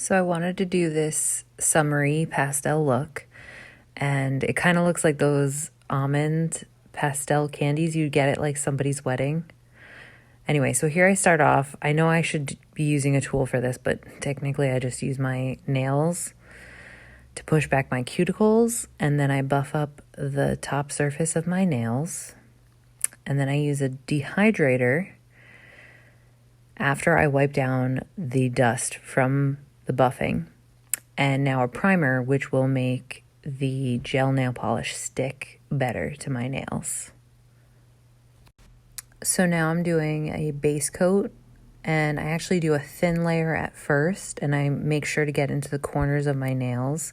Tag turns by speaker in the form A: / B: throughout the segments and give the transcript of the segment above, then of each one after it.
A: So I wanted to do this summery pastel look, and it kind of looks like those almond pastel candies you get at like somebody's wedding. Anyway, so here I start off. I know I should be using a tool for this, but technically I just use my nails to push back my cuticles, and then I buff up the top surface of my nails, and then I use a dehydrator after I wipe down the dust from the buffing, and now a primer which will make the gel nail polish stick better to my nails. So now I'm doing a base coat, and I actually do a thin layer at first, and I make sure to get into the corners of my nails,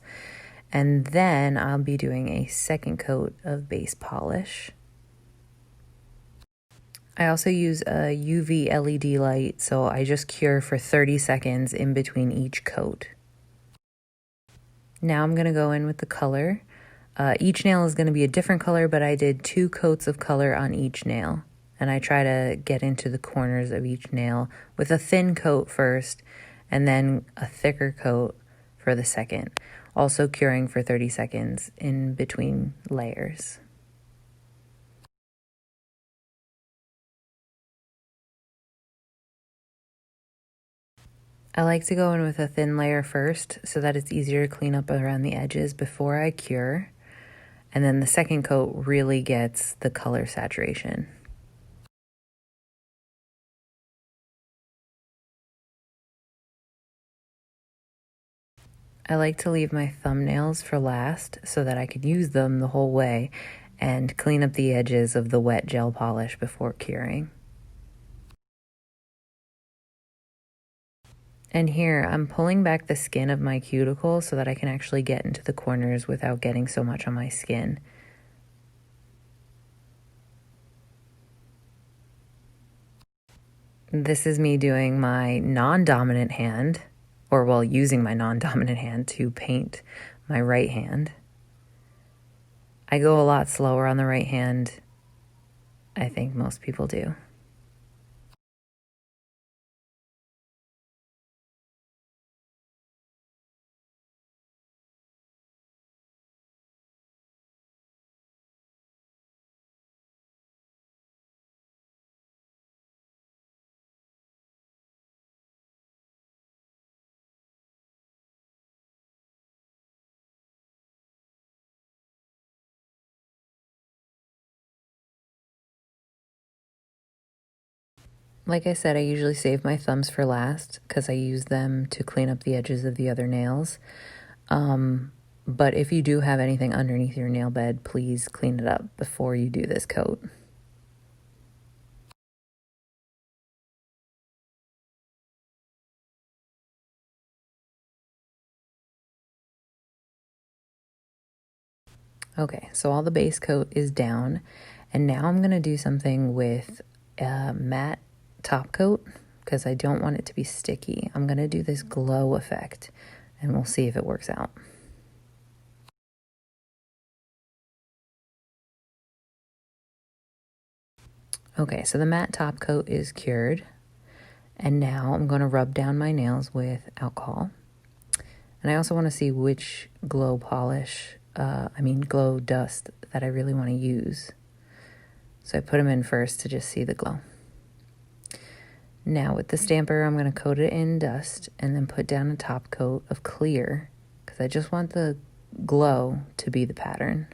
A: and then I'll be doing a second coat of base polish. I also use a UV LED light, so I just cure for 30 seconds in between each coat. Now I'm going to go in with the color. Each nail is going to be a different color, but I did 2 coats of color on each nail. And I try to get into the corners of each nail with a thin coat first, and then a thicker coat for the second. Also curing for 30 seconds in between layers. I like to go in with a thin layer first so that it's easier to clean up around the edges before I cure. And then the second coat really gets the color saturation. I like to leave my thumbnails for last so that I could use them the whole way and clean up the edges of the wet gel polish before curing. And here, I'm pulling back the skin of my cuticle so that I can actually get into the corners without getting so much on my skin. This is me doing my non-dominant hand, or well, using my non-dominant hand to paint my right hand. I go a lot slower on the right hand. I think most people do. Like I said, I usually save my thumbs for last because I use them to clean up the edges of the other nails. But if you do have anything underneath your nail bed, please clean it up before you do this coat. Okay, so all the base coat is down, and now I'm going to do something with a matte top coat because I don't want it to be sticky. I'm going to do this glow effect, and we'll see if it works out. Okay, so the matte top coat is cured, and now I'm going to rub down my nails with alcohol. And I also want to see which glow dust that I really want to use. So I put them in first to just see the glow. Now with the stamper, I'm going to coat it in dust and then put down a top coat of clear because I just want the glow to be the pattern.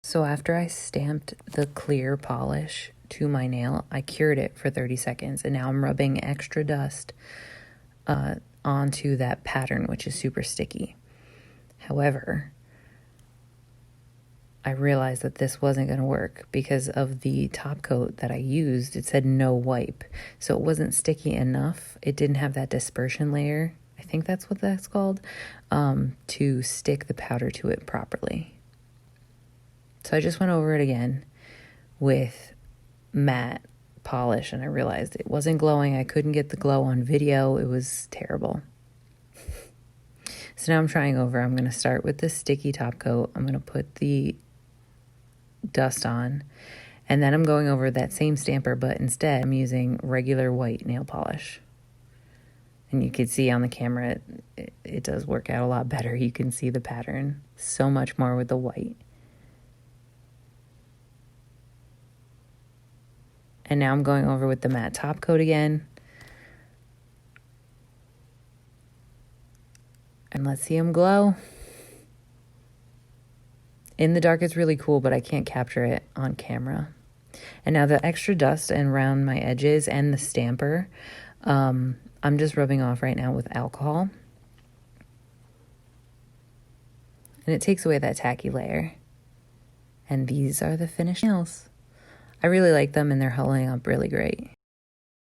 A: So after I stamped the clear polish to my nail, I cured it for 30 seconds, and now I'm rubbing extra dust onto that pattern, which is super sticky. However, I realized that this wasn't going to work because of the top coat that I used. It said no wipe, so it wasn't sticky enough. It didn't have that dispersion layer, I think that's what that's called, to stick the powder to it properly. So I just went over it again with matte polish, and I realized it wasn't glowing. I couldn't get the glow on video. It was terrible. So now I'm trying over. I'm going to start with the sticky top coat. I'm going to put the dust on, and then I'm going over that same stamper, but instead I'm using regular white nail polish. And you can see on the camera, it does work out a lot better. You can see the pattern so much more with the white. And now I'm going over with the matte top coat again. And let's see them glow. In the dark, it's really cool, but I can't capture it on camera. And now the extra dust and around my edges and the stamper, I'm just rubbing off right now with alcohol. And it takes away that tacky layer. And these are the finished nails. I really like them and they're holding up really great.